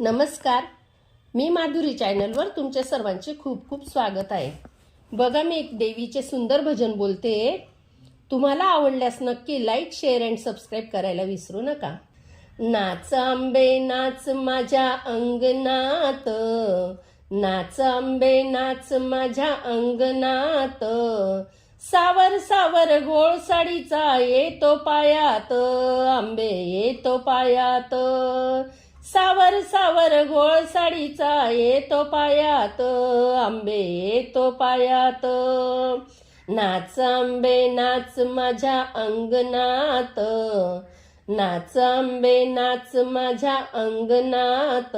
नमस्कार, मी माधुरी चॅनलवर तुमच्या सर्वांचे खूप खूप स्वागत आहे। बघा, मी एक देवीचे सुंदर भजन बोलते। तुम्हाला आवडल्यास नक्की लाईक, शेअर अँड सबस्क्राईब करायला विसरू नका। नाच आंबे नाच माझ्या अंगणात, नाच आंबे नाच माझ्या अंगणात, सावर सावर घोळ साडीचा येतो पायात, आंबे येतो पायात, सावर सावर घोळ साडीचा येतो पायात, आंबे येतो पायात। नाच आंबे नाच माझ्या अंगणात, नाच आंबे नाच माझ्या अंगणात,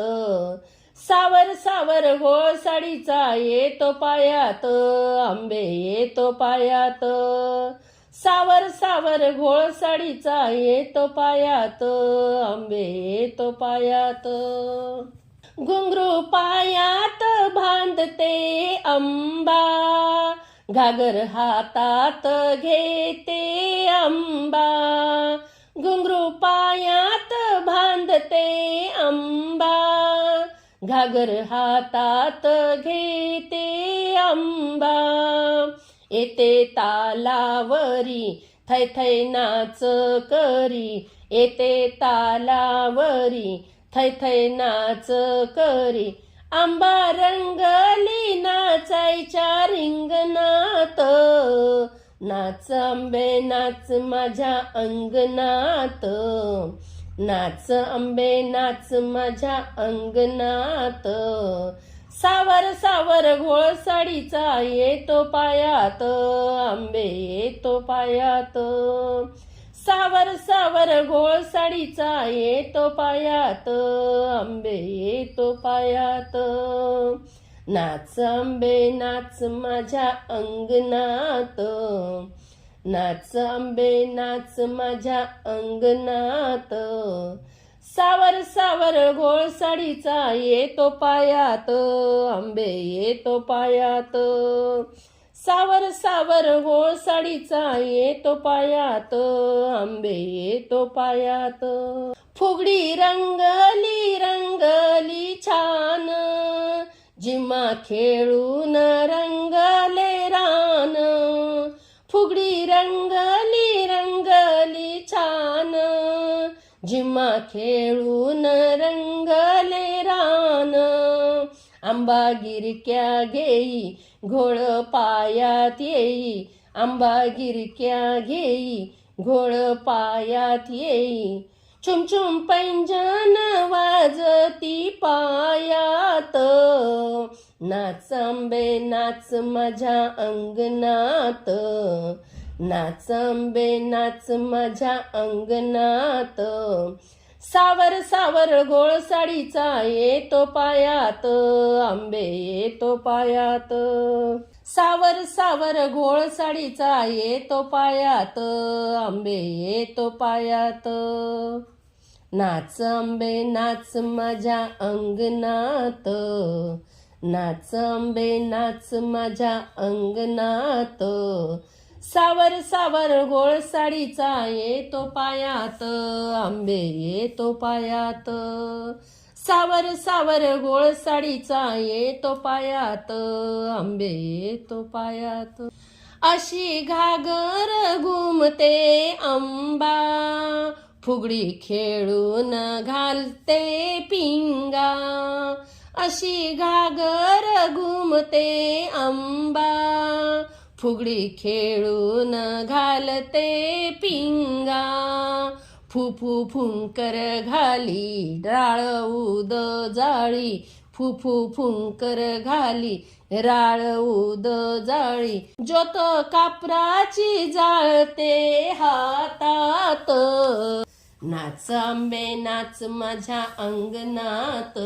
सावर सावर घोळ साडीचा येतो पायात, आंबे येतो पायात, सावर सावर घोळ साडीचा येतो पायात, आंबे येतो पायात। घुंगरू पायात बांधते अंबा, घागर हातात घेते अंबा, घुंगरू पायात बांधते अंबा, घागर हातात घेते अंबा, येते तालावरी थै थै नाच करी, येते तालावरी थै थै नाच करी, आंबा रंगली नाचायच्या रिंगणात, नाच आंबे नाच माझ्या अंगणात, नाच आंबे नाच माझ्या अंगणात, सावर सावर घोळ साडीचा येतो पायात, आंबे येतो पायात, सावर सावर घोळ साडीचा येतो पायात, आंबे येतो पायात। नाच आंबे नाच माझ्या अंगणात, नाच आंबे नाच माझ्या अंगणात, सावर सावर घोळ साडीचा येतो पायात, आंबे येतो पायात, सावर सावर घोळ साडीचा येतो पायात, आंबे येतो पायात। फुगडी रंगली रंगली छान, जिमा खेळून रंगले रान, फुगडी रंगली रंगली छान, जिमा खेळून रंगले रान, आंबा गिरक्या घेई घोळ पायात येई, आंबा गिरक्या घेई घोळ पायात येई, छुमछुम पैंजन वाजती पायात, नाच आंबे नाच माझ्या अंगणात, नाच आंबे नाच माझ्या अंगणात, सावर सावर घोळ साडीचा येतो पायात, आंबे येतो पायात, सावर सावर घोळ साडीचा येतो पायात, आंबे येतो पायात। नाच आंबे नाच माझ्या अंगणात, नाच आंबे नाच माझ्या अंगणात, सावर सावर घोळ साडीचा येतो पायात, आंबे येतो पायात, सावर सावर घोळ साडीचा येतो पायात, आंबे येतो पायात। अशी घागर घुमते अंबा, फुगडी खेळून घालते पिंगा, अशी घागर घुमते अंबा, फुगडी खेळून घालते पिंगा, फुफू फुंकर घाली राळ उद जाळी, फुफू फुंकर घाली राळ उद जाळी, ज्योत कापराची जाळते हातात, नाच आंबे नाच माझ्या अंगणात,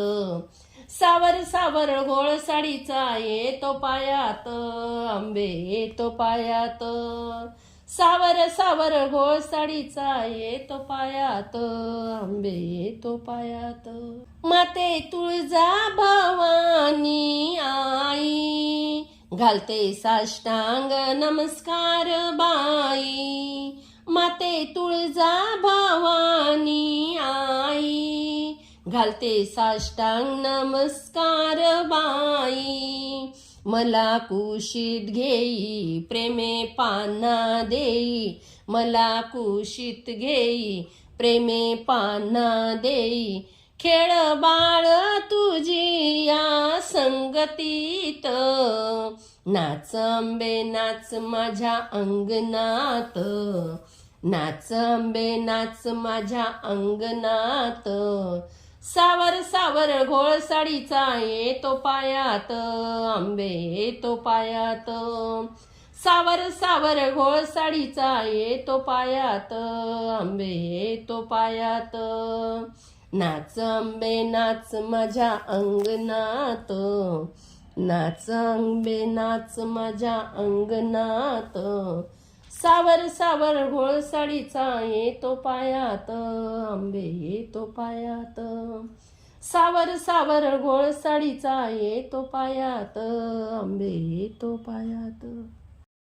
सावर सावर घोळ साडीचा येतो पायात, आंबे येतो पायात, सावर सावर घोळ साडीचा येतो पायात, आंबे येतो पायात। माते तुळजा भवानी आई, घालते साष्टांग नमस्कार बाई, माते तुळजा भवानी आई, घालते साष्टांग नमस्कार बाई, मला कुशीत घेई प्रेमे पाना देई, मला कुशीत घेई प्रेमे पाना देई, खेळ बाळ तुझी या संगतीत, नाच आंबे नाच माझ्या अंगणात, नाच आंबे नाच माझ्या अंगणात, सावर सावर घोळ साडीचा येतो पायात, आंबे येतो पायात, सावर सावर घोळ साडीचा येतो पायात, आंबे येतो पायात, नाच आंबे नाच माझ्या अंगणात, नाच आंबे नाच माझ्या अंगणात, सावर सावर घोळ साडीचा येतो पायात, आंबे येतो पायात, सावर सावर घोळ साडीचा येतो पायात, आंबे येतो पायात.